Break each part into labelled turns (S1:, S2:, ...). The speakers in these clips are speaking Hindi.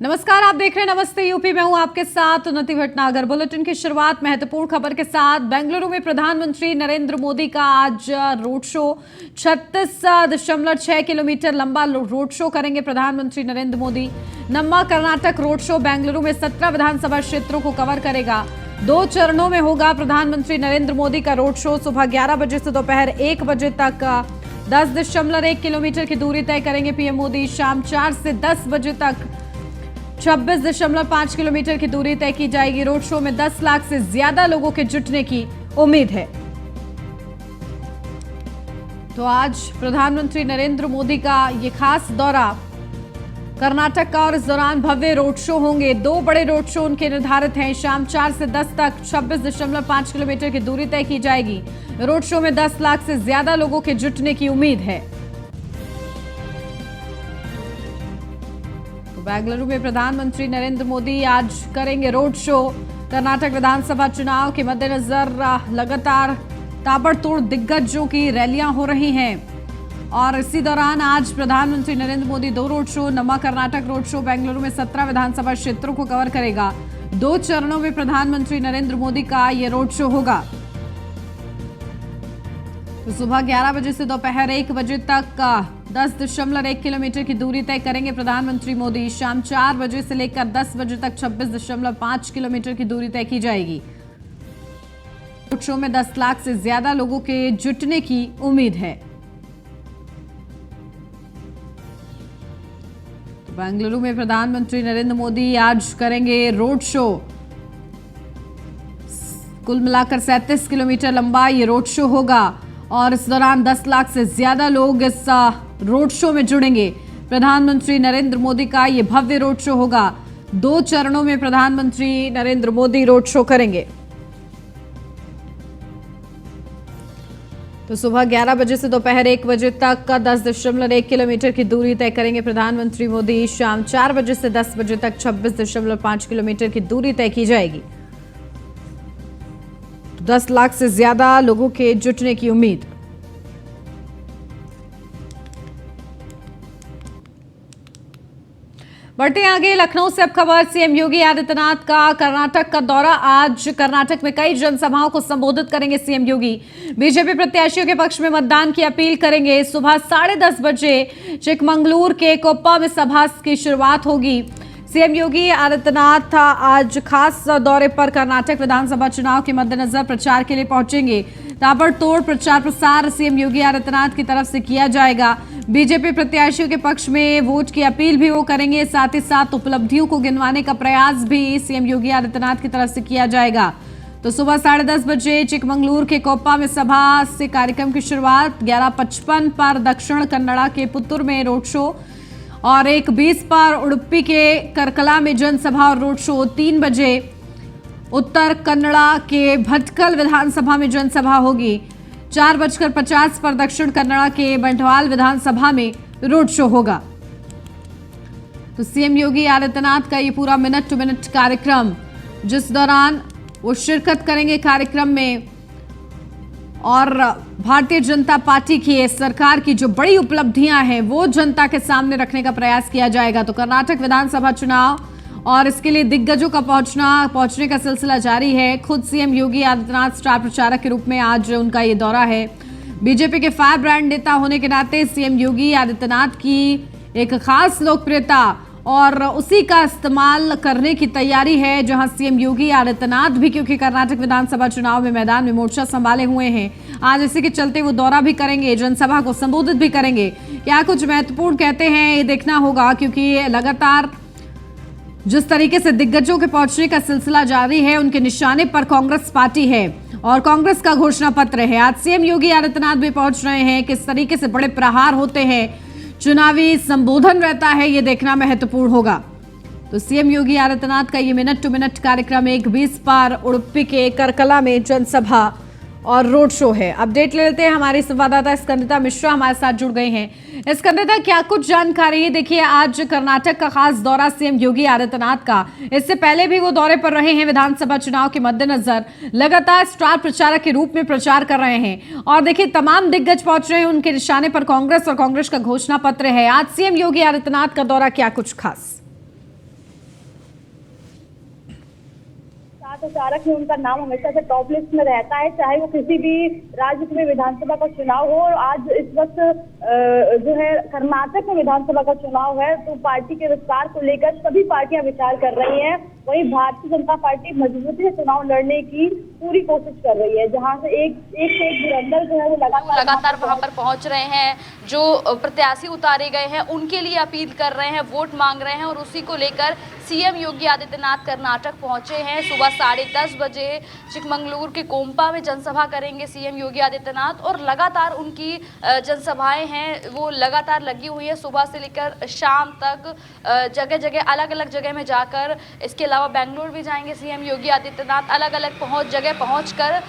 S1: नमस्कार, आप देख रहे हैं नमस्ते यूपी। मैं हूं आपके साथ उन्नति भटनागर। बुलेटिन की शुरुआत महत्वपूर्ण खबर के साथ। बेंगलुरु में प्रधानमंत्री नरेंद्र मोदी का आज रोड शो। 36.6 किलोमीटर लंबा रोड शो करेंगे प्रधानमंत्री नरेंद्र मोदी। नम्मा कर्नाटक रोड शो बेंगलुरु में 17 विधानसभा क्षेत्रों को कवर करेगा। 2 चरणों में होगा प्रधानमंत्री नरेंद्र मोदी का रोड शो। सुबह 11 बजे से दोपहर 1 बजे तक 10.1 किलोमीटर की दूरी तय करेंगे पीएम मोदी। शाम 4 से 10 बजे तक 26.5 किलोमीटर की दूरी तय की जाएगी। रोड शो में 10 लाख से ज्यादा लोगों के जुटने की उम्मीद है। तो आज प्रधानमंत्री नरेंद्र मोदी का ये खास दौरा कर्नाटक का, और इस दौरान भव्य रोड शो होंगे। 2 बड़े रोड शो उनके निर्धारित हैं। शाम 4 से 10 तक 26.5 किलोमीटर की दूरी तय की जाएगी। रोड शो में 10 लाख से ज्यादा लोगों के जुटने की उम्मीद है। बेंगलुरु में प्रधानमंत्री नरेंद्र मोदी आज करेंगे रोड शो। कर्नाटक विधानसभा चुनाव के मद्देनजर लगातार ताबड़तोड़ दिग्गजों की रैलियां हो रही हैं, और इसी दौरान आज प्रधानमंत्री नरेंद्र मोदी 2 रोड शो। नम्मा कर्नाटक रोड शो बेंगलुरु में 17 विधानसभा क्षेत्रों को कवर करेगा। 2 चरणों में प्रधानमंत्री नरेंद्र मोदी का यह रोड शो होगा। तो सुबह 11 बजे से दोपहर 1 बजे तक 10.1 किलोमीटर की दूरी तय करेंगे प्रधानमंत्री मोदी। शाम 4 बजे से लेकर 10 बजे तक 26.5 किलोमीटर की दूरी तय की जाएगी। रोड शो में 10 लाख से ज्यादा लोगों के जुटने की उम्मीद है। तो बेंगलुरु में प्रधानमंत्री नरेंद्र मोदी आज करेंगे रोड शो। कुल मिलाकर 37 किलोमीटर लंबा ये रोड शो होगा, और इस दौरान 10 लाख से ज्यादा लोग इस रोड शो में जुड़ेंगे। प्रधानमंत्री नरेंद्र मोदी का यह भव्य रोड शो होगा। 2 चरणों में प्रधानमंत्री नरेंद्र मोदी रोड शो करेंगे। तो सुबह 11 बजे से दोपहर 1 बजे तक 10.1 किलोमीटर की दूरी तय करेंगे प्रधानमंत्री मोदी। शाम 4 बजे से 10 बजे तक 26.5 किलोमीटर की दूरी तय की जाएगी। 10 लाख से ज्यादा लोगों के जुटने की उम्मीद। बढ़ते आगे, लखनऊ से अब खबर। सीएम योगी आदित्यनाथ का कर्नाटक का दौरा। आज कर्नाटक में कई जनसभाओं को संबोधित करेंगे सीएम योगी। बीजेपी प्रत्याशियों के पक्ष में मतदान की अपील करेंगे। सुबह 10:30 बजे चिकमंगलूर के कोप्पा में सभा की शुरुआत होगी। सीएम योगी आदित्यनाथ आज खास दौरे पर कर्नाटक विधानसभा चुनाव के मद्देनजर प्रचार के लिए पहुंचेंगे। ताबड़तोड़ प्रचार प्रसार सीएम योगी आदित्यनाथ की तरफ से किया जाएगा। बीजेपी प्रत्याशियों के पक्ष में वोट की अपील भी वो करेंगे। साथ ही साथ उपलब्धियों को गिनवाने का प्रयास भी सीएम योगी आदित्यनाथ की तरफ से किया जाएगा। तो सुबह 10:30 बजे चिकमंगलूर के कोप्पा में सभा से कार्यक्रम की शुरुआत। 11:55 पर दक्षिण कन्नड़ा के पुत्तूर में रोड शो, और 1:20 पर उडुपी के करकला में जनसभा और रोड शो। 3 बजे उत्तर कन्नड़ा के भटकल विधानसभा में जनसभा होगी। 4:50 पर दक्षिण कन्नड़ा के बंटवाल विधानसभा में रोड शो होगा। तो सीएम योगी आदित्यनाथ का ये पूरा मिनट टू मिनट कार्यक्रम, जिस दौरान वो शिरकत करेंगे कार्यक्रम में, और भारतीय जनता पार्टी की सरकार की जो बड़ी उपलब्धियां हैं वो जनता के सामने रखने का प्रयास किया जाएगा। तो कर्नाटक विधानसभा चुनाव, और इसके लिए दिग्गजों का पहुंचने का सिलसिला जारी है। खुद सीएम योगी आदित्यनाथ स्टार प्रचारक के रूप में आज उनका ये दौरा है। बीजेपी के फायर ब्रांड नेता होने के नाते सीएम योगी आदित्यनाथ की एक खास लोकप्रियता और उसी का इस्तेमाल करने की तैयारी है, जहां सीएम योगी आदित्यनाथ भी, क्योंकि कर्नाटक विधानसभा चुनाव में मैदान में मोर्चा संभाले हुए हैं, आज इसी के चलते वो दौरा भी करेंगे, जनसभा को संबोधित भी करेंगे। क्या कुछ महत्वपूर्ण कहते हैं ये देखना होगा, क्योंकि लगातार जिस तरीके से दिग्गजों के पहुंचने का सिलसिला जारी है, उनके निशाने पर कांग्रेस पार्टी है और कांग्रेस का घोषणा पत्र है। आज सीएम योगी आदित्यनाथ भी पहुंच रहे हैं। किस तरीके से बड़े प्रहार होते हैं, चुनावी संबोधन रहता है, ये देखना महत्वपूर्ण होगा। तो सीएम योगी आदित्यनाथ का ये मिनट टू मिनट कार्यक्रम 1:20 पर उडुपी के करकला में जनसभा और रोड शो है। अपडेट ले लेते हैं, हमारी संवाददाता स्कंदिता मिश्रा हमारे साथ जुड़ गई हैं। स्कंदिता, क्या कुछ जानकारी? देखिए, आज कर्नाटक का खास दौरा सीएम योगी आदित्यनाथ का, इससे पहले भी वो दौरे पर रहे हैं। विधानसभा चुनाव के मद्देनजर लगातार स्टार प्रचारक के रूप में प्रचार कर रहे हैं, और देखिए तमाम दिग्गज पहुंच रहे हैं। उनके निशाने पर कांग्रेस और कांग्रेस का घोषणा पत्र है। आज सीएम योगी आदित्यनाथ का दौरा, क्या कुछ खास?
S2: प्रचारक में उनका नाम हमेशा से टॉप लिस्ट में रहता है, चाहे वो किसी भी राज्य में विधानसभा का चुनाव हो। और आज इस वक्त जो है कर्नाटक में विधानसभा का चुनाव है, तो पार्टी के विस्तार को लेकर सभी पार्टियां विचार कर रही हैं। वहीं भारतीय जनता पार्टी मजबूती से चुनाव लड़ने की पूरी कोशिश कर रही है, जहां से एक धुरंधर जो है वो लगातार
S3: वहां पर पहुंच रहे हैं। जो प्रत्याशी उतारे गए हैं उनके लिए अपील कर रहे हैं, वोट मांग रहे हैं, और उसी को लेकर सीएम योगी आदित्यनाथ कर्नाटक पहुंचे हैं। सुबह 10:30 बजे चिकमंगलुरु के कोम्पा में जनसभा करेंगे सीएम योगी आदित्यनाथ, और लगातार उनकी जनसभाएं हैं वो लगातार लगी हुई है। सुबह से लेकर शाम तक जगह जगह अलग अलग जगह में जाकर, इसके अलावा बेंगलुरु भी जाएंगे सीएम योगी आदित्यनाथ। अलग अलग जगह पहुंचकर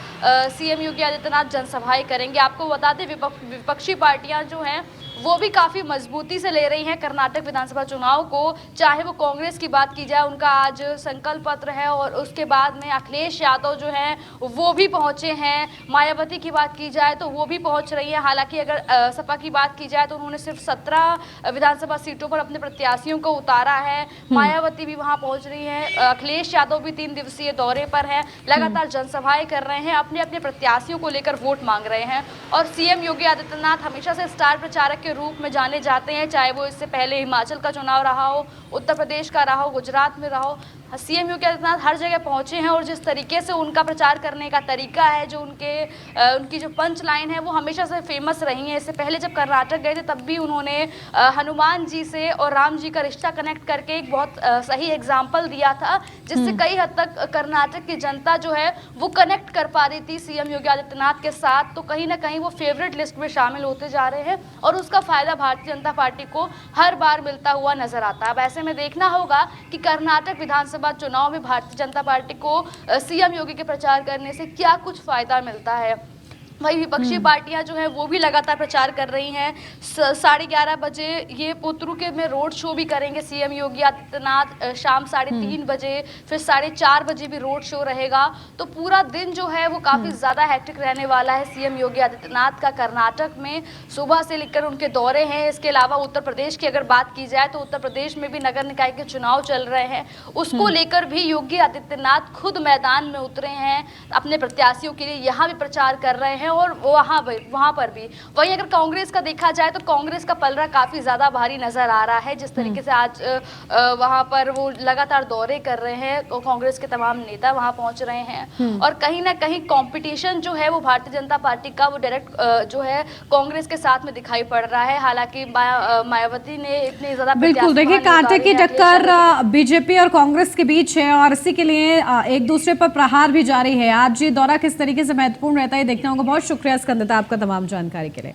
S3: सीएम योगी आदित्यनाथ जनसभाएं करेंगे। आपको बता दें विपक्षी पार्टियां जो हैं वो भी काफ़ी मजबूती से ले रही हैं कर्नाटक विधानसभा चुनाव को। चाहे वो कांग्रेस की बात की जाए, उनका आज संकल्प पत्र है, और उसके बाद में अखिलेश यादव जो हैं वो भी पहुंचे हैं। मायावती की बात की जाए तो वो भी पहुंच रही है। हालांकि अगर सपा की बात की जाए तो उन्होंने सिर्फ 17 विधानसभा सीटों पर अपने प्रत्याशियों को उतारा है। मायावती भी वहां पहुंच रही है। अखिलेश यादव भी 3 दिवसीय दौरे पर हैं, लगातार जनसभाएं कर रहे हैं, अपने अपने प्रत्याशियों को लेकर वोट मांग रहे हैं। और सीएम योगी आदित्यनाथ हमेशा से स्टार प्रचारक के रूप में जाने जाते हैं, चाहे वो इससे पहले हिमाचल का चुनाव रहा हो, उत्तर प्रदेश का रहा हो, गुजरात में रहा हो। सीएम योगी आदित्यनाथ हर जगह पहुंचे हैं, और जिस तरीके से उनका प्रचार करने का तरीका है, जो उनकी जो पंच लाइन है वो हमेशा से फेमस रही है। इससे पहले जब कर्नाटक गए थे तब भी उन्होंने हनुमान जी से और राम जी का रिश्ता कनेक्ट करके एक बहुत सही एग्जाम्पल दिया था, जिससे कई हद तक कर्नाटक की जनता जो है वो कनेक्ट कर पा रही थी सीएम योगी आदित्यनाथ के साथ। तो कहीं ना कहीं वो फेवरेट लिस्ट में शामिल होते जा रहे हैं, और उसका फायदा भारतीय जनता पार्टी को हर बार मिलता हुआ नजर आता है। अब ऐसे में देखना होगा कि कर्नाटक विधानसभा चुनाव में भारतीय जनता पार्टी को सीएम योगी के प्रचार करने से क्या कुछ फायदा मिलता है। वही विपक्षी पार्टियां जो है वो भी लगातार प्रचार कर रही हैं। 11:30 बजे ये पोतरू के में रोड शो भी करेंगे सीएम योगी आदित्यनाथ। शाम 3:30 बजे, फिर 4:30 बजे भी रोड शो रहेगा। तो पूरा दिन जो है वो काफ़ी ज़्यादा हेक्टिक रहने वाला है सीएम योगी आदित्यनाथ का कर्नाटक में। सुबह से लेकर उनके दौरे हैं। इसके अलावा उत्तर प्रदेश की अगर बात की जाए तो उत्तर प्रदेश में भी नगर निकाय के चुनाव चल रहे हैं, उसको लेकर भी योगी आदित्यनाथ खुद मैदान में उतरे हैं, अपने प्रत्याशियों के लिए यहाँ भी प्रचार कर रहे हैं। और वहाँ पर भी वहीं अगर कांग्रेस का देखा जाए तो कांग्रेस का पलड़ा काफ़ी ज़्यादा भारी नज़र आ रहा है। जिस तरीके से आज वहाँ पर वो लगातार दौरे कर रहे हैं, तो कांग्रेस के तमाम नेता वहाँ पहुँच रहे हैं, और कहीं ना कहीं कंपटीशन जो है वो भारतीय जनता पार्टी का वो डायरेक्ट जो है कांग्रेस के साथ में दिखाई पड़ रहा है। हालांकि मायावती ने इतनी ज़्यादा,
S1: बिल्कुल देखिए, कांटे की टक्कर बीजेपी और कांग्रेस के बीच है, और इसी के लिए एक दूसरे पर प्रहार भी जारी है। आज ये दौरा किस तरीके से महत्वपूर्ण रहता है देखना होगा। बहुत शुक्रिया स्कंदता आपका तमाम जानकारी के लिए।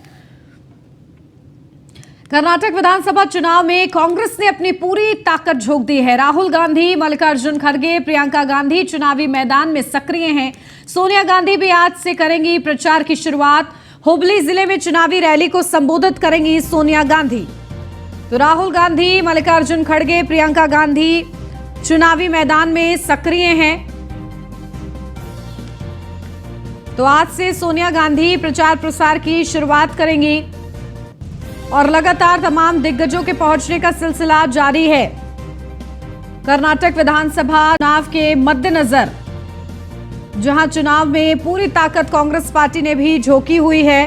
S1: कर्नाटक विधानसभा चुनाव में कांग्रेस ने अपनी पूरी ताकत झोंक दी है। राहुल गांधी, मल्लिकार्जुन खड़गे, प्रियंका गांधी चुनावी मैदान में सक्रिय हैं। सोनिया गांधी भी आज से करेंगी प्रचार की शुरुआत। हुबली जिले में चुनावी रैली को संबोधित करेंगी सोनिया गांधी। तो राहुल गांधी, मल्लिकार्जुन खड़गे, प्रियंका गांधी चुनावी मैदान में सक्रिय हैं। तो आज से सोनिया गांधी प्रचार प्रसार की शुरुआत करेंगी, और लगातार तमाम दिग्गजों के पहुंचने का सिलसिला जारी है। कर्नाटक विधानसभा चुनाव के मद्देनजर, जहां चुनाव में पूरी ताकत कांग्रेस पार्टी ने भी झोंकी हुई है।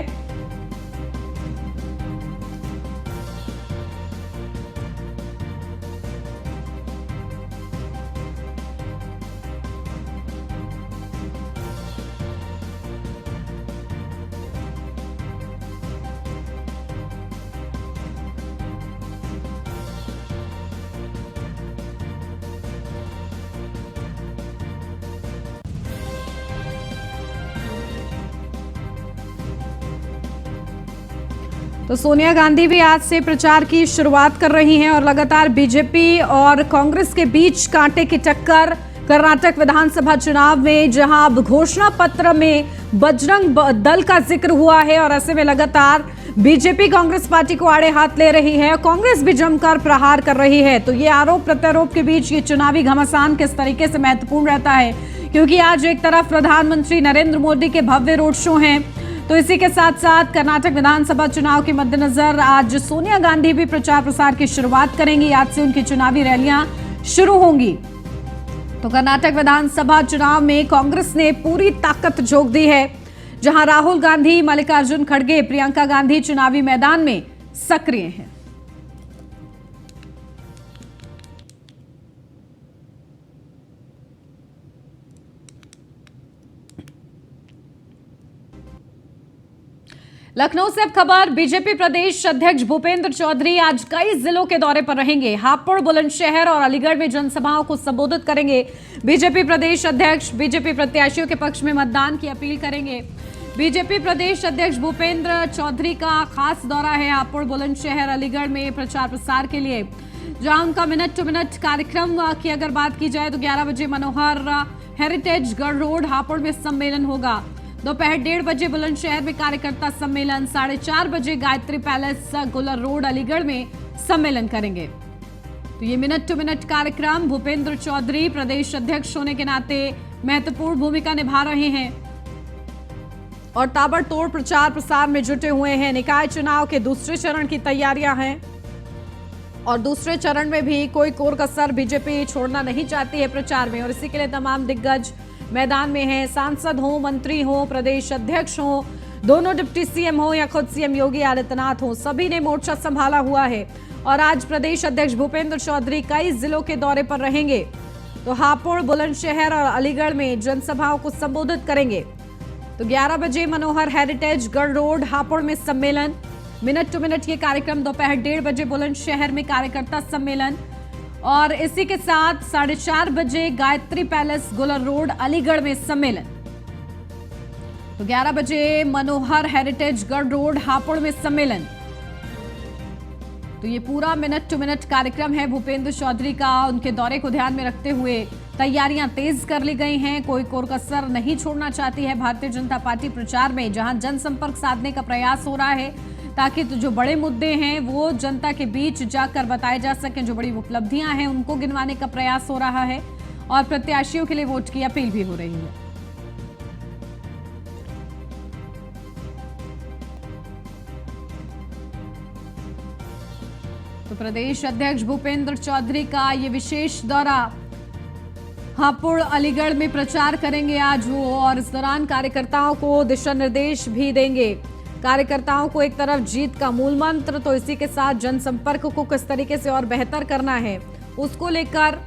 S1: तो सोनिया गांधी भी आज से प्रचार की शुरुआत कर रही हैं, और लगातार बीजेपी और कांग्रेस के बीच कांटे की टक्कर कर्नाटक विधानसभा चुनाव में, जहां अब घोषणा पत्र में बजरंग दल का जिक्र हुआ है, और ऐसे में लगातार बीजेपी कांग्रेस पार्टी को आड़े हाथ ले रही है। कांग्रेस भी जमकर प्रहार कर रही है। तो ये आरोप प्रत्यारोप के बीच ये चुनावी घमासान किस तरीके से महत्वपूर्ण रहता है, क्योंकि आज एक तरफ प्रधानमंत्री नरेंद्र मोदी के भव्य रोड शो हैं, तो इसी के साथ साथ कर्नाटक विधानसभा चुनाव के मद्देनजर आज सोनिया गांधी भी प्रचार प्रसार की शुरुआत करेंगी। आज से उनकी चुनावी रैलियां शुरू होंगी। तो कर्नाटक विधानसभा चुनाव में कांग्रेस ने पूरी ताकत झोंक दी है, जहां राहुल गांधी, मल्लिकार्जुन खड़गे, प्रियंका गांधी चुनावी मैदान में सक्रिय हैं। लखनऊ से अब खबर, बीजेपी प्रदेश अध्यक्ष भूपेंद्र चौधरी आज कई जिलों के दौरे पर रहेंगे। हापुड़, बुलंदशहर और अलीगढ़ में जनसभाओं को संबोधित करेंगे। बीजेपी प्रदेश अध्यक्ष बीजेपी प्रत्याशियों के पक्ष में मतदान की अपील करेंगे। बीजेपी प्रदेश अध्यक्ष भूपेंद्र चौधरी का खास दौरा है हापुड़, बुलंदशहर, अलीगढ़ में प्रचार प्रसार के लिए, जहां उनका मिनट टू मिनट कार्यक्रम की अगर बात की जाए तो 11 बजे मनोहर हेरिटेज गढ़ रोड हापुड़ में सम्मेलन होगा। दोपहर 1:30 बजे बुलंदशहर में कार्यकर्ता सम्मेलन, 4:30 बजे गायत्री पैलेस गुलर रोड अलीगढ़ में सम्मेलन करेंगे। तो ये मिनट टू मिनट कार्यक्रम भूपेंद्र चौधरी प्रदेश अध्यक्ष होने के नाते महत्वपूर्ण भूमिका निभा रहे हैं और ताबड़तोड़ प्रचार प्रसार में जुटे हुए हैं। निकाय चुनाव के दूसरे चरण की तैयारियां हैं और दूसरे चरण में भी कोई कोर कसर बीजेपी छोड़ना नहीं चाहती है प्रचार में, और इसी के लिए तमाम दिग्गज मैदान में हैं। सांसद हो, मंत्री हो, प्रदेश अध्यक्ष हो, दोनों डिप्टी सीएम हो या खुद सीएम योगी आदित्यनाथ हो, सभी ने मोर्चा संभाला हुआ है। और आज प्रदेश अध्यक्ष भूपेंद्र चौधरी कई जिलों के दौरे पर रहेंगे, तो हापुड़, बुलंदशहर और अलीगढ़ में जनसभाओं को संबोधित करेंगे। तो 11 बजे मनोहर हेरिटेज गढ़ रोड हापुड़ में सम्मेलन, मिनट टू मिनट ये कार्यक्रम, दोपहर 1:30 बजे बुलंदशहर में कार्यकर्ता सम्मेलन और इसी के साथ 4:30 बजे गायत्री पैलेस गुलर रोड अलीगढ़ में सम्मेलन। तो 11 बजे मनोहर हेरिटेज गढ़ रोड हापुड़ में सम्मेलन। तो ये पूरा मिनट टू मिनट कार्यक्रम है भूपेंद्र चौधरी का। उनके दौरे को ध्यान में रखते हुए तैयारियां तेज कर ली गई हैं। कोई कोर कसर नहीं छोड़ना चाहती है भारतीय जनता पार्टी प्रचार में, जहां जनसंपर्क साधने का प्रयास हो रहा है ताकि तो जो बड़े मुद्दे हैं वो जनता के बीच जाकर बताए जा सकें। जो बड़ी उपलब्धियां हैं उनको गिनवाने का प्रयास हो रहा है और प्रत्याशियों के लिए वोट की अपील भी हो रही है। तो प्रदेश अध्यक्ष भूपेंद्र चौधरी का ये विशेष दौरा, हापुड़, अलीगढ़ में प्रचार करेंगे आज वो, और इस दौरान कार्यकर्ताओं को दिशा निर्देश भी देंगे। कार्यकर्ताओं को एक तरफ जीत का मूल मंत्र, तो इसी के साथ जनसंपर्क को किस तरीके से और बेहतर करना है उसको लेकर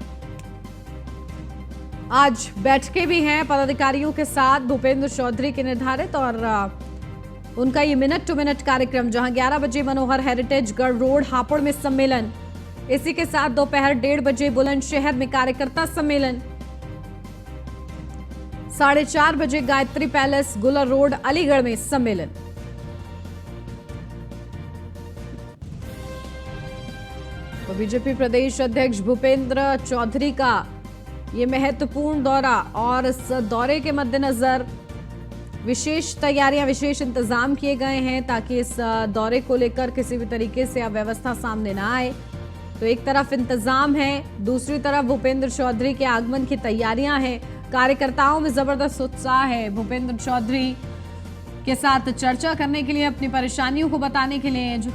S1: आज बैठकें भी हैं पदाधिकारियों के साथ भूपेंद्र चौधरी के निर्धारित, और उनका ये मिनट टू मिनट कार्यक्रम, जहां 11 बजे मनोहर हेरिटेज गढ़ रोड हापुड़ में सम्मेलन, इसी के साथ दोपहर 1:30 बजे बुलंदशहर में कार्यकर्ता सम्मेलन, 4:30 बजे गायत्री पैलेस गुलर रोड अलीगढ़ में सम्मेलन। तो बीजेपी प्रदेश अध्यक्ष भूपेंद्र चौधरी का ये महत्वपूर्ण दौरा, और इस दौरे के मद्देनजर विशेष तैयारियां, विशेष इंतजाम किए गए हैं ताकि इस दौरे को लेकर किसी भी तरीके से अव्यवस्था सामने ना आए। तो एक तरफ इंतजाम है, दूसरी तरफ भूपेंद्र चौधरी के आगमन की तैयारियां हैं। कार्यकर्ताओं में जबरदस्त उत्साह है भूपेंद्र चौधरी के साथ चर्चा करने के लिए, अपनी परेशानियों को बताने के लिए। जो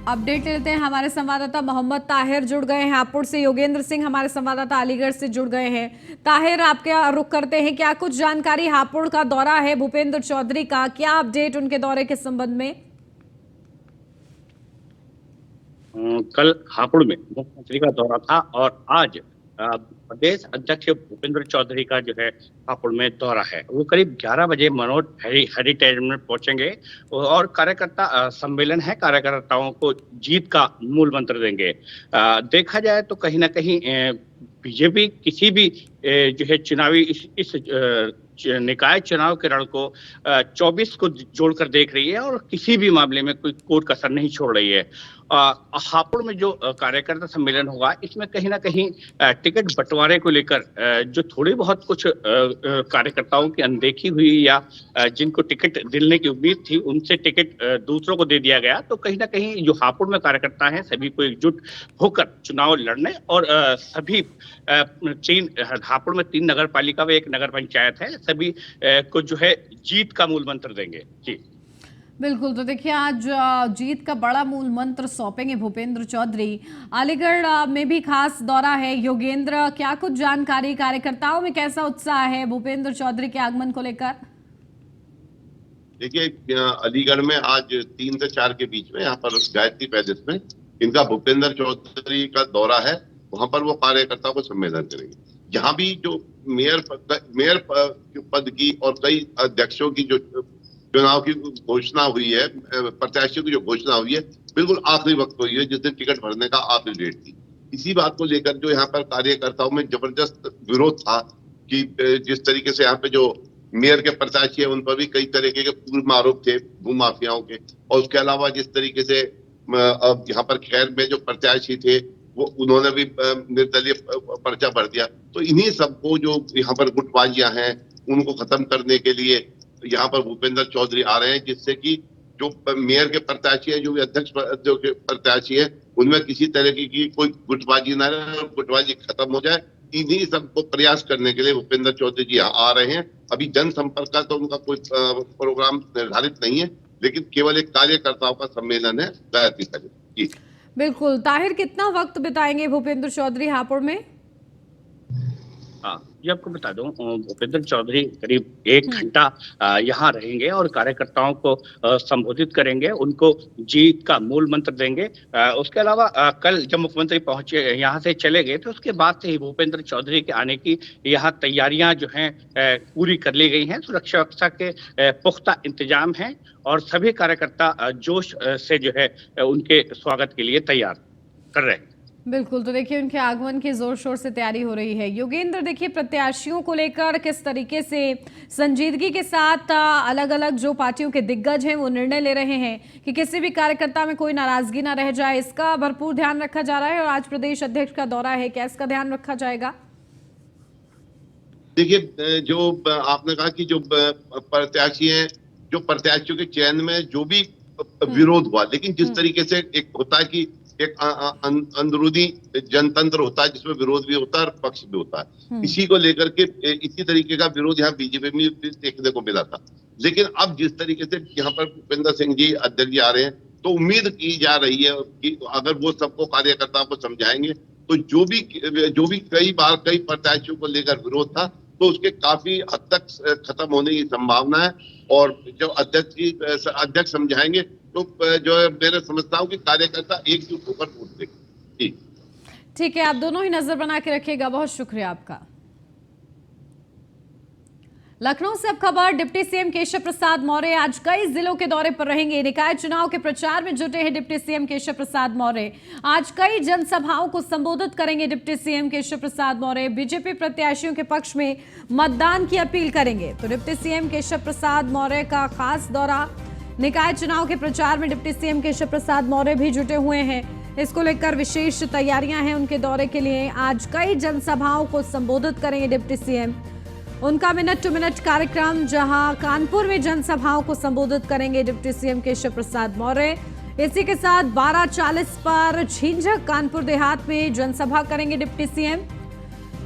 S1: अपडेट लेते हैं, हमारे संवाददाता मोहम्मद ताहिर जुड़ गए हैं हापुड़ से, योगेंद्र सिंह हमारे संवाददाता अलीगढ़ से जुड़ गए हैं। ताहिर, आपके रुख करते हैं, क्या कुछ जानकारी, हापुड़ का दौरा है भूपेंद्र चौधरी का, क्या अपडेट उनके दौरे के संबंध में?
S4: कल हापुड़ में मुख्यमंत्री का दौरा था और आज प्रदेश अध्यक्ष भूपेंद्र चौधरी का जो है हापुड़ में दौरा है। वो करीब 11 बजे मनोहर हेरिटेज में पहुंचेंगे और कार्यकर्ता सम्मेलन है, कार्यकर्ताओं को जीत का मूल मंत्र देंगे। देखा जाए तो कहीं ना कहीं बीजेपी किसी भी जो है चुनावी इस निकाय चुनाव के रण को 24 को जोड़कर देख रही है और किसी भी मामले में कोई कोर कसर नहीं छोड़ रही है। हापुड़ में जो कार्यकर्ता सम्मेलन होगा, इसमें कहीं ना कहीं टिकट बंटवारे को लेकर जो थोड़ी बहुत कुछ कार्यकर्ताओं की अनदेखी हुई या जिनको टिकट दिलने की उम्मीद थी, उनसे टिकट दूसरों को दे दिया गया। तो कहीं ना कहीं जो हापुड़ में कार्यकर्ता हैं, सभी को एकजुट होकर चुनाव लड़ने और सभी हापुड़ में 3 नगर पालिका व 1 नगर पंचायत है, सभी को जो है जीत का मूल मंत्र देंगे। जी
S1: बिल्कुल, तो देखिए आज जीत का बड़ा मूल मंत्र सौंपेंगे भूपेंद्र चौधरी। अलीगढ़ में भी खास दौरा है। योगेंद्र, क्या कुछ जानकारी, कार्यकर्ताओं में कैसा उत्साह है भूपेंद्र चौधरी के आगमन को लेकर?
S5: देखिए, अलीगढ़ में आज 3 से 4 के बीच में यहाँ पर गायत्री पैलेस में इनका भूपेंद्र चौधरी का दौरा है। वहां पर वो कार्यकर्ताओं को सम्मेलन करेंगे। यहाँ भी जो मेयर पद की और कई अध्यक्षों की जो चुनाव की घोषणा हुई है, प्रत्याशियों की जो घोषणा हुई है, बिल्कुल आखिरी वक्त हुई है, जिस दिन टिकट भरने का आखिरी डेट थी। इसी बात को लेकर जो यहाँ पर कार्यकर्ताओं में जबरदस्त विरोध था कि जिस तरीके से यहाँ पे जो मेयर के प्रत्याशी है उन पर भी कई तरीके के पूर्व आरोप थे भूमाफियाओं के, और उसके अलावा जिस तरीके से अब यहाँ पर खैर में जो प्रत्याशी थे वो उन्होंने भी निर्दलीय पर्चा भर दिया। तो इन्हीं सबको जो यहाँ पर गुटबाजियां हैं उनको खत्म करने के लिए यहाँ पर भूपेंद्र चौधरी आ रहे हैं, जिससे कि जो मेयर के प्रत्याशी है, जो भी अध्यक्ष जो के प्रत्याशी है, उनमें किसी तरह की कोई गुटबाजी ना रहे और गुटबाजी खत्म हो जाए। इन्हीं सबको प्रयास करने के लिए भूपेंद्र चौधरी जी यहाँ आ रहे हैं। अभी जनसंपर्क का तो उनका कोई प्रोग्राम निर्धारित नहीं है, लेकिन केवल एक कार्यकर्ताओं का सम्मेलन है गायत्री पैलेस। जी
S1: बिल्कुल। ताहिर, कितना वक्त बिताएंगे भूपेंद्र चौधरी हापुड़ में?
S4: हाँ, ये आपको बता दूं, भूपेंद्र चौधरी करीब 1 घंटा यहाँ रहेंगे और कार्यकर्ताओं को संबोधित करेंगे, उनको जीत का मूल मंत्र देंगे। उसके अलावा कल जब मुख्यमंत्री पहुंचे, यहाँ से चले गए, तो उसके बाद से ही भूपेंद्र चौधरी के आने की यहाँ तैयारियां जो हैं पूरी कर ली गई हैं। सुरक्षा व्यवस्था के पुख्ता इंतजाम हैं और सभी कार्यकर्ता जोश से जो है उनके स्वागत के लिए तैयार कर रहे हैं।
S1: बिल्कुल, तो देखिए उनके आगमन की जोर शोर से तैयारी हो रही है। योगेंद्र, देखिए प्रत्याशियों को लेकर किस तरीके से संजीदगी के साथ अलग अलग जो पार्टियों के दिग्गज हैं वो निर्णय ले रहे हैं कि किसी भी कार्यकर्ता में कोई नाराजगी ना रह जाए, इसका भरपूर ध्यान रखा जा रहा है। और आज प्रदेश अध्यक्ष का दौरा है, क्या इसका ध्यान रखा जाएगा?
S5: देखिए, जो आपने कहा कि जो प्रत्याशी हैं, जो प्रत्याशियों के चयन में जो भी विरोध हुआ, लेकिन जिस तरीके से एक होता है कि एक अंदरूनी जनतंत्र होता है जिसमें विरोध भी होता है और पक्ष भी होता है, इसी को लेकर के इसी तरीके का विरोध यहाँ बीजेपी में देखने को मिला था। लेकिन अब जिस तरीके से यहाँ पर भूपेंद्र सिंह जी अध्यक्ष जी आ रहे हैं, तो उम्मीद की जा रही है कि अगर वो सबको कार्यकर्ताओं को समझाएंगे तो जो भी कई बार कई प्रत्याशियों को लेकर विरोध था, तो उसके काफी हद तक खत्म होने की संभावना है। और जो अध्यक्ष समझाएंगे तो जो है मेरे समझता हूँ कि कार्यकर्ता एकजुट होकर वोट देंगे।
S1: ठीक है, आप दोनों ही नजर बना के रखिएगा। बहुत शुक्रिया आपका। लखनऊ से अब खबर, डिप्टी सीएम केशव प्रसाद मौर्य आज कई जिलों के दौरे पर रहेंगे। निकाय चुनाव के प्रचार में जुटे हैं डिप्टी सीएम केशव प्रसाद मौर्य। आज कई जनसभाओं को संबोधित करेंगे deputy CM Keshav Prasad Maurya. BJP प्रत्याशियों के पक्ष में मतदान की अपील करेंगे। तो डिप्टी सीएम केशव प्रसाद मौर्य का खास दौरा, निकाय चुनाव के प्रचार में डिप्टी सीएम केशव प्रसाद मौर्य भी जुटे हुए हैं। इसको लेकर विशेष तैयारियां हैं उनके दौरे के लिए। आज कई जनसभाओं को संबोधित करेंगे डिप्टी सीएम। उनका मिनट टू मिनट कार्यक्रम, जहां कानपुर में जनसभाओं को संबोधित करेंगे डिप्टी सीएम केशव प्रसाद मौर्य। इसी के साथ 12:40 पर झींझक कानपुर देहात में जनसभा करेंगे डिप्टी सीएम।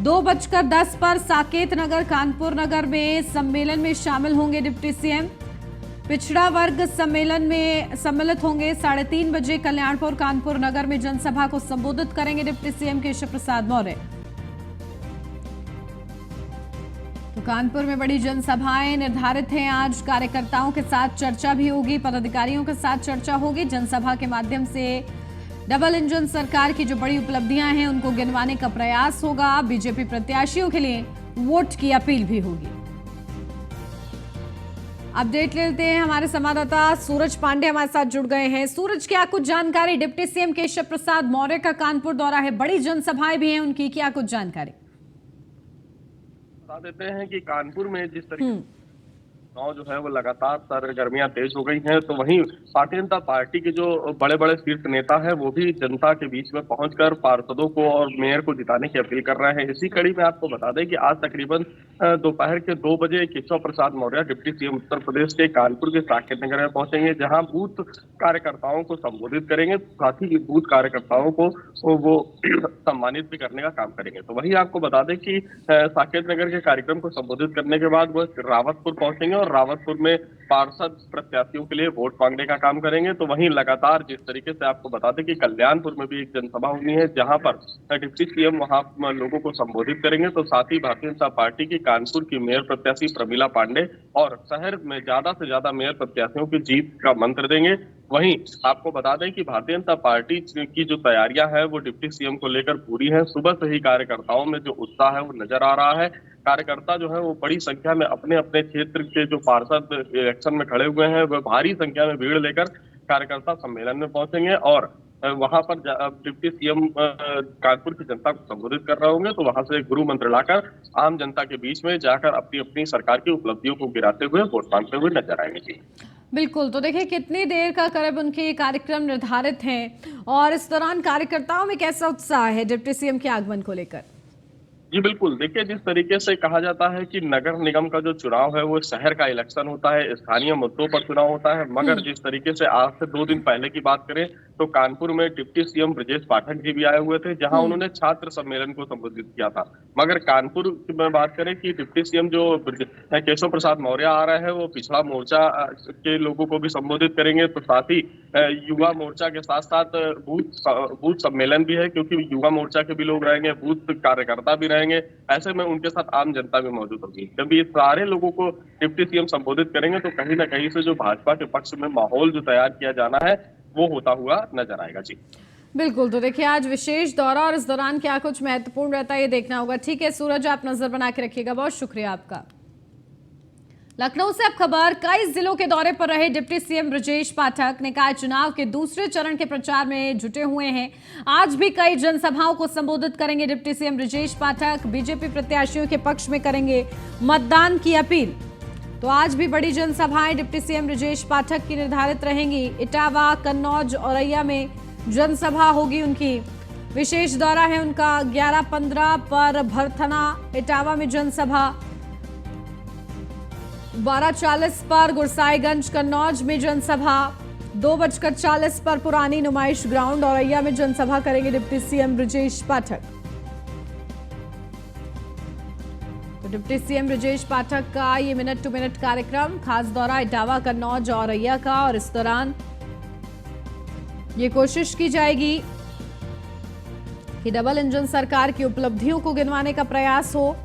S1: 2:10 पर साकेत नगर कानपुर नगर में सम्मेलन में शामिल होंगे डिप्टी सीएम। पिछड़ा वर्ग सम्मेलन में सम्मिलित होंगे। 3:30 बजे कल्याणपुर कानपुर नगर में जनसभा को संबोधित करेंगे डिप्टी सीएम केशव प्रसाद मौर्य। तो कानपुर में बड़ी जनसभाएं निर्धारित हैं। आज कार्यकर्ताओं के साथ चर्चा भी होगी, पदाधिकारियों के साथ चर्चा होगी। जनसभा के माध्यम से डबल इंजन सरकार की जो बड़ी उपलब्धियां हैं उनको गिनवाने का प्रयास होगा। बीजेपी प्रत्याशियों के लिए वोट की अपील भी होगी। अपडेट लेते हैं, हमारे संवाददाता सूरज पांडे हमारे साथ जुड़ गए हैं। सूरज, क्या कुछ जानकारी? डिप्टी सीएम केशव प्रसाद मौर्य का कानपुर दौरा है, बड़ी जनसभाएं भी हैं उनकी, क्या कुछ जानकारी?
S6: बता देते हैं कि कानपुर में जिस तरीके चुनाव जो है वो लगातार सरगर्मियां तेज हो गई हैं, तो वहीं भारतीय जनता पार्टी के जो बड़े बड़े शीर्ष नेता हैं वो भी जनता के बीच में पहुंचकर पार्षदों को और मेयर को जिताने की अपील कर रहे हैं। इसी कड़ी में आपको बता दें कि आज तकरीबन दोपहर के 2 बजे केशव प्रसाद मौर्य डिप्टी सीएम उत्तर प्रदेश के कानपुर के साकेत नगर में पहुंचेंगे, जहां बूथ कार्यकर्ताओं को संबोधित करेंगे। साथ ही बूथ कार्यकर्ताओं को वो सम्मानित भी करने का काम करेंगे। तो वही आपको बता दें कि साकेत नगर के कार्यक्रम को संबोधित करने के बाद वो रावतपुर पहुंचेंगे और और रावतपुर में पार्षद प्रत्याशियों के लिए वोट मांगने का काम करेंगे। तो वहीं लगातार जिस तरीके से आपको बता दें कि कल्याणपुर में भी एक जनसभा होनी है, जहां पर डिप्टी सीएम वहां लोगों को संबोधित करेंगे। तो साथ ही भारतीय जनता पार्टी की कानपुर की मेयर प्रत्याशी प्रमिला पांडे और शहर में ज्यादा से ज्यादा मेयर प्रत्याशियों की जीत का मंत्र देंगे। वहीं आपको बता दें कि भारतीय जनता पार्टी की जो तैयारियां हैं वो डिप्टी सीएम को लेकर पूरी है। सुबह से ही कार्यकर्ताओं में जो उत्साह है वो नजर आ रहा है। कार्यकर्ता जो है वो बड़ी संख्या में अपने अपने क्षेत्र के जो पार्षद इलेक्शन में खड़े हुए हैं वह भारी संख्या में भीड़ लेकर कार्यकर्ता सम्मेलन में पहुंचेंगे और वहां पर डिप्टी सीएम कानपुर की जनता को संबोधित कर रहे होंगे। तो वहां से गुरु मंत्र लाकर आम जनता के बीच में जाकर अपनी अपनी सरकार की उपलब्धियों को गिराते हुए वोट मांगते हुए नजर आएंगे। जी
S1: बिल्कुल, तो देखिए कितनी देर का करीब उनके कार्यक्रम निर्धारित हैं और इस दौरान कार्यकर्ताओं में कैसा उत्साह है डिप्टी सीएम के आगमन को लेकर?
S6: जी बिल्कुल, देखिए जिस तरीके से कहा जाता है कि नगर निगम का जो चुनाव है वो शहर का इलेक्शन होता है, स्थानीय मुद्दों पर चुनाव होता है, मगर जिस तरीके से आज से 2 दिन पहले की बात करें तो कानपुर में डिप्टी सीएम ब्रजेश पाठक जी भी आए हुए थे, जहां उन्होंने छात्र सम्मेलन को संबोधित किया था। मगर कानपुर में बात करें कि डिप्टी सीएम जो केशव प्रसाद मौर्य आ रहे हैं वो पिछड़ा मोर्चा के लोगों को भी संबोधित करेंगे। तो साथ ही युवा मोर्चा के साथ साथ बूथ सम्मेलन भी है, क्योंकि युवा मोर्चा के भी लोग रहेंगे, बूथ कार्यकर्ता भी रहेंगे। ऐसे में उनके साथ आम जनता भी मौजूद होगी। जब ये सारे लोगों को डिप्टी सीएम संबोधित करेंगे तो कहीं ना कहीं से जो भाजपा के पक्ष में माहौल जो तैयार किया जाना है वो होता हुआ नजर आएगा। जी
S1: बिल्कुल, तो देखिए आज विशेष दौरा और इस दौरान क्या कुछ महत्वपूर्ण रहता है ये देखना होगा। ठीक है सूरज, आप नजर बना के रखिएगा, बहुत शुक्रिया आपका। लखनऊ से अब खबर, कई जिलों के दौरे पर रहे डिप्टी सीएम ब्रजेश पाठक निकाय चुनाव के दूसरे चरण के प्रचार में जुटे हुए हैं। आज भी कई जनसभाओं को संबोधित करेंगे deputy CM Brajesh Pathak. BJP प्रत्याशियों के पक्ष में करेंगे मतदान की अपील। तो आज भी बड़ी जनसभाएं डिप्टी सीएम ब्रजेश पाठक की निर्धारित रहेंगी। इटावा, कन्नौज, औरैया में जनसभा होगी उनकी। विशेष दौरा है उनका। 11-15 पर भरथना इटावा में जनसभा, 12:40 पर गुरसाईगंज कन्नौज में जनसभा, 2:40 पर पुरानी नुमाइश ग्राउंड औरैया में जनसभा करेंगे डिप्टी सीएम ब्रजेश पाठक। तो डिप्टी सीएम ब्रजेश पाठक का ये मिनट टू मिनट कार्यक्रम, खास दौरा इटावा, कन्नौज, औरैया का। और इस दौरान ये कोशिश की जाएगी कि डबल इंजन सरकार की उपलब्धियों को गिनवाने का प्रयास हो।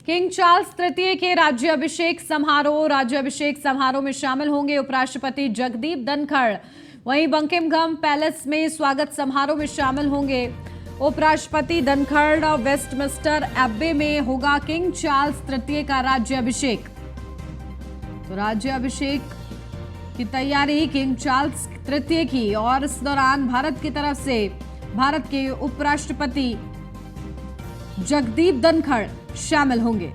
S1: किंग चार्ल्स तृतीय के राज्याभिषेक समारोह में शामिल होंगे उपराष्ट्रपति जगदीप धनखड़। वहीं बंकिमगम पैलेस में स्वागत समारोह में शामिल होंगे उपराष्ट्रपति धनखड़। वेस्टमिंस्टर एब्बे में होगा किंग चार्ल्स तृतीय का राज्याभिषेक। तो राज्याभिषेक की तैयारी किंग चार्ल्स तृतीय की, और इस दौरान भारत की तरफ से भारत के उपराष्ट्रपति जगदीप धनखड़ शामिल होंगे।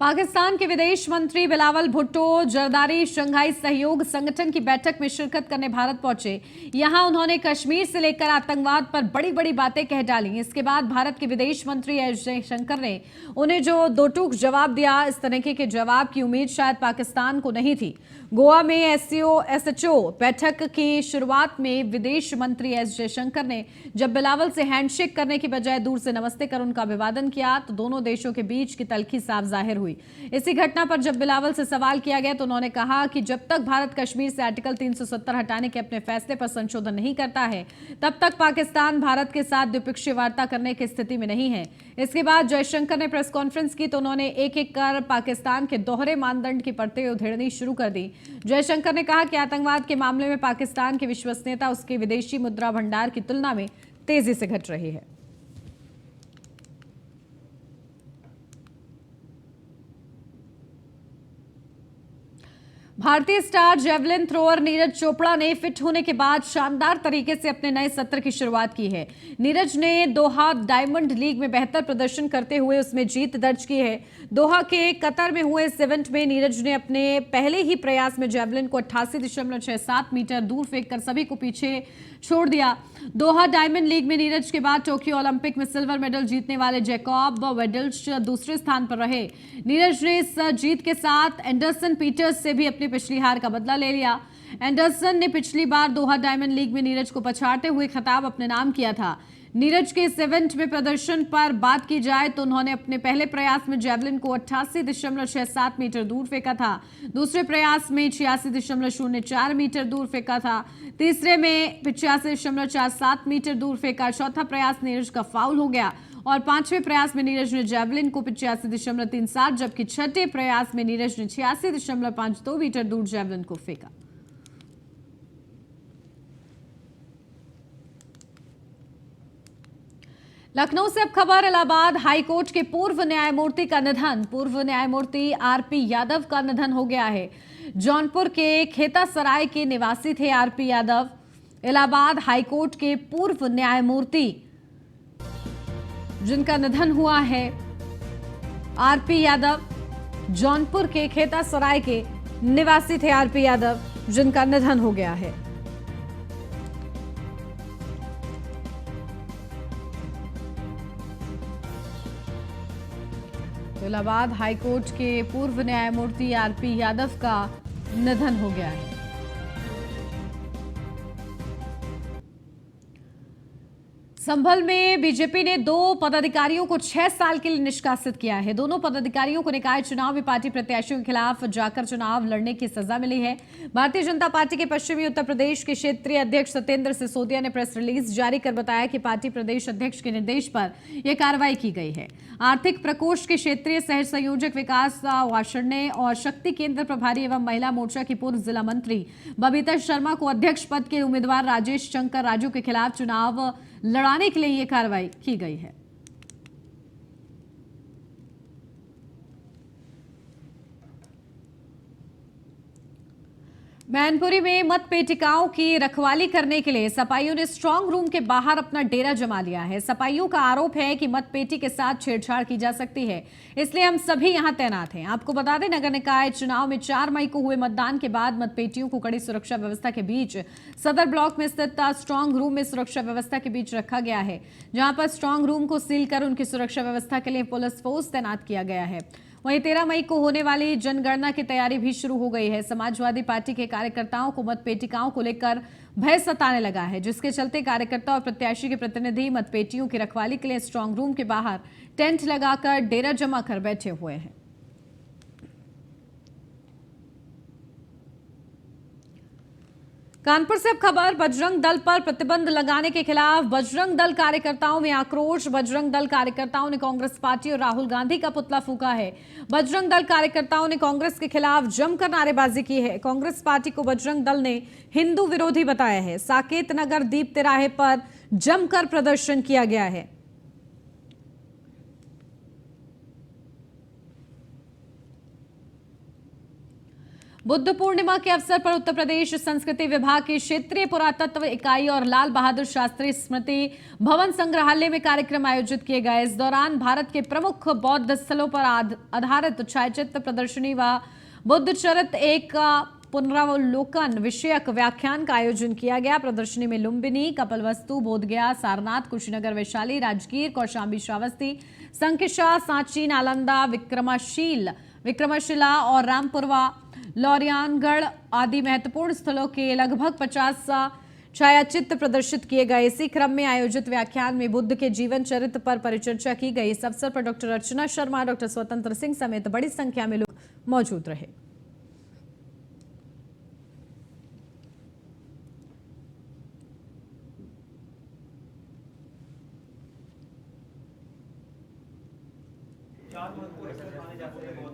S1: पाकिस्तान के विदेश मंत्री बिलावल भुट्टो जरदारी शंघाई सहयोग संगठन की बैठक में शिरकत करने भारत पहुंचे। यहां उन्होंने कश्मीर से लेकर आतंकवाद पर बड़ी बड़ी बातें कह डाली। इसके बाद भारत के विदेश मंत्री एस जयशंकर ने उन्हें जो दो टूक जवाब दिया, इस तरह के जवाब की उम्मीद शायद पाकिस्तान को नहीं थी। गोवा में एसओ बैठक की शुरुआत में विदेश मंत्री एस जयशंकर ने जब बिलावल से हैंडशेक करने की बजाय दूर से नमस्ते कर उनका अभिवादन किया तो दोनों देशों के बीच की तल्खी साफ जाहिर हुई। इसी घटना पर जब बिलावल से सवाल किया गया तो उन्होंने कहा कि जब तक भारत कश्मीर से आर्टिकल 370 हटाने के अपने फैसले पर संशोधन नहीं करता है तब तक पाकिस्तान भारत के साथ द्विपक्षीय वार्ता करने की स्थिति में नहीं है। इसके बाद जयशंकर ने प्रेस कॉन्फ्रेंस की तो उन्होंने एक एक कर पाकिस्तान के दोहरे मानदंड की परतें उधेड़नी शुरू कर दी। जयशंकर ने कहा कि आतंकवाद के मामले में पाकिस्तान की विश्वसनीयता उसके विदेशी मुद्रा भंडार की तुलना में तेजी से घट रही है। भारतीय star javelin thrower Neeraj Chopra ने फिट होने के बाद शानदार तरीके से अपने नए सत्र की शुरुआत की है। नीरज ने दोहा डायमंड लीग में बेहतर प्रदर्शन करते हुए उसमें जीत दर्ज की है। दोहा के कतर में हुए इस इवेंट में नीरज ने अपने पहले ही प्रयास में जेवलिन को 88.67 मीटर दूर फेंककर सभी को पीछे छोड़ दिया। दोहा डायमंड लीग में नीरज के बाद टोक्यो ओलंपिक में सिल्वर मेडल जीतने वाले जैकब वेडल्च दूसरे स्थान पर रहे। नीरज ने इस जीत के साथ एंडरसन पीटर्स से भी अपनी अपनी पिछली हार का बदला ले लिया। एंडरसन ने पिछली बार दोहा डायमंड लीग में नीरज को पछाड़ते हुए खिताब अपने नाम किया था। नीरज के इस इवेंट में प्रदर्शन पर बात की जाए तो उन्होंने अपने पहले प्रयास में जैवलिन को 88.67 मीटर दूर फेंका था। दूसरे प्रयास में 86.04 मीटर दूर फेंका था। तीसरे में 85.47 मीटर दूर फेंका। चौथा प्रयास नीरज का फाउल हो गया और पांचवें प्रयास में नीरज ने जैवलिन को 85.37, जबकि छठे प्रयास में नीरज ने 86.52 मीटर दूर जैवलिन को फेंका। लखनऊ से अब खबर, इलाहाबाद हाईकोर्ट के पूर्व न्यायमूर्ति का निधन। पूर्व न्यायमूर्ति आरपी यादव का निधन हो गया है। जौनपुर के खेतासराय के निवासी थे आरपी यादव। इलाहाबाद हाईकोर्ट के पूर्व न्यायमूर्ति जिनका निधन हुआ है, आरपी यादव, जौनपुर के खेतासराय के निवासी थे आरपी यादव, जिनका निधन हो गया है। इलाहाबाद हाईकोर्ट के पूर्व न्यायमूर्ति आरपी यादव का निधन हो गया है। संभल में बीजेपी ने 2 पदाधिकारियों को 6 साल के लिए निष्कासित किया है। दोनों पदाधिकारियों को निकाय चुनाव में पार्टी प्रत्याशियों के खिलाफ जाकर चुनाव लड़ने की सजा मिली है। भारतीय जनता पार्टी के पश्चिमी उत्तर प्रदेश के क्षेत्रीय अध्यक्ष सत्येंद्र सिसोदिया ने प्रेस रिलीज जारी कर बताया कि पार्टी प्रदेश अध्यक्ष के निर्देश पर यह कार्रवाई की गई है। आर्थिक प्रकोष्ठ के क्षेत्रीय सह संयोजक विकास वाषण्य और शक्ति केंद्र प्रभारी एवं महिला मोर्चा की पूर्व जिला मंत्री बबीता शर्मा को अध्यक्ष पद के उम्मीदवार राजेश शंकर राजू के खिलाफ चुनाव लड़ाने के लिए यह कार्रवाई की गई है। मैनपुरी में मत पेटिकाओं की रखवाली करने के लिए सपाइयों ने स्ट्रांग रूम के बाहर अपना डेरा जमा लिया है। सपाइयों का आरोप है कि मत पेटी के साथ छेड़छाड़ की जा सकती है, इसलिए हम सभी यहां तैनात हैं। आपको बता दें, नगर निकाय चुनाव में 4 मई को हुए मतदान के बाद मतपेटियों को कड़ी सुरक्षा व्यवस्था के बीच सदर ब्लॉक में स्थित स्ट्रांग रूम में सुरक्षा व्यवस्था के बीच रखा गया है, जहां पर स्ट्रांग रूम को सील कर उनकी सुरक्षा व्यवस्था के लिए पुलिस फोर्स तैनात किया गया है। वहीं 13 मई को होने वाली जनगणना की तैयारी भी शुरू हो गई है। समाजवादी पार्टी के कार्यकर्ताओं को मतपेटिकाओं को लेकर भय सताने लगा है, जिसके चलते कार्यकर्ता और प्रत्याशी के प्रतिनिधि मतपेटियों की रखवाली के लिए स्ट्रांग रूम के बाहर टेंट लगाकर डेरा जमा कर बैठे हुए हैं। कानपुर से अब खबर, बजरंग दल पर प्रतिबंध लगाने के खिलाफ बजरंग दल कार्यकर्ताओं में आक्रोश। बजरंग दल कार्यकर्ताओं ने कांग्रेस पार्टी और राहुल गांधी का पुतला फूंका है। बजरंग दल कार्यकर्ताओं ने कांग्रेस के खिलाफ जमकर नारेबाजी की है। कांग्रेस पार्टी को बजरंग दल ने हिंदू विरोधी बताया है। साकेत नगर दीप तिराहे पर जमकर प्रदर्शन किया गया है। बुद्ध पूर्णिमा के अवसर पर उत्तर प्रदेश संस्कृति विभाग की क्षेत्रीय पुरातत्व इकाई और लाल बहादुर शास्त्री स्मृति भवन संग्रहालय में कार्यक्रम आयोजित किए गए। इस दौरान भारत के प्रमुख बौद्ध स्थलों पर आधारित छायाचित्र प्रदर्शनी व बुद्ध चरित एक पुनरावलोकन विषयक व्याख्यान का आयोजन किया गया। प्रदर्शनी में लुम्बिनी, कपिलवस्तु, बोधगया, सारनाथ, कुशीनगर, वैशाली, राजगीर, कौशाम्बी, श्रावस्ती, संकिशा, सांची, नालंदा, विक्रमशिला और रामपुरवा, लौरियानगढ़ आदि महत्वपूर्ण स्थलों के लगभग 50 छायाचित्र प्रदर्शित किए गए। इसी क्रम में आयोजित व्याख्यान में बुद्ध के जीवन चरित्र पर परिचर्चा की गई। इस अवसर पर डॉक्टर अर्चना शर्मा, डॉक्टर स्वतंत्र सिंह समेत बड़ी संख्या में लोग मौजूद रहे।
S7: चार महत्वपूर्ण स्थल माने जाते हैं।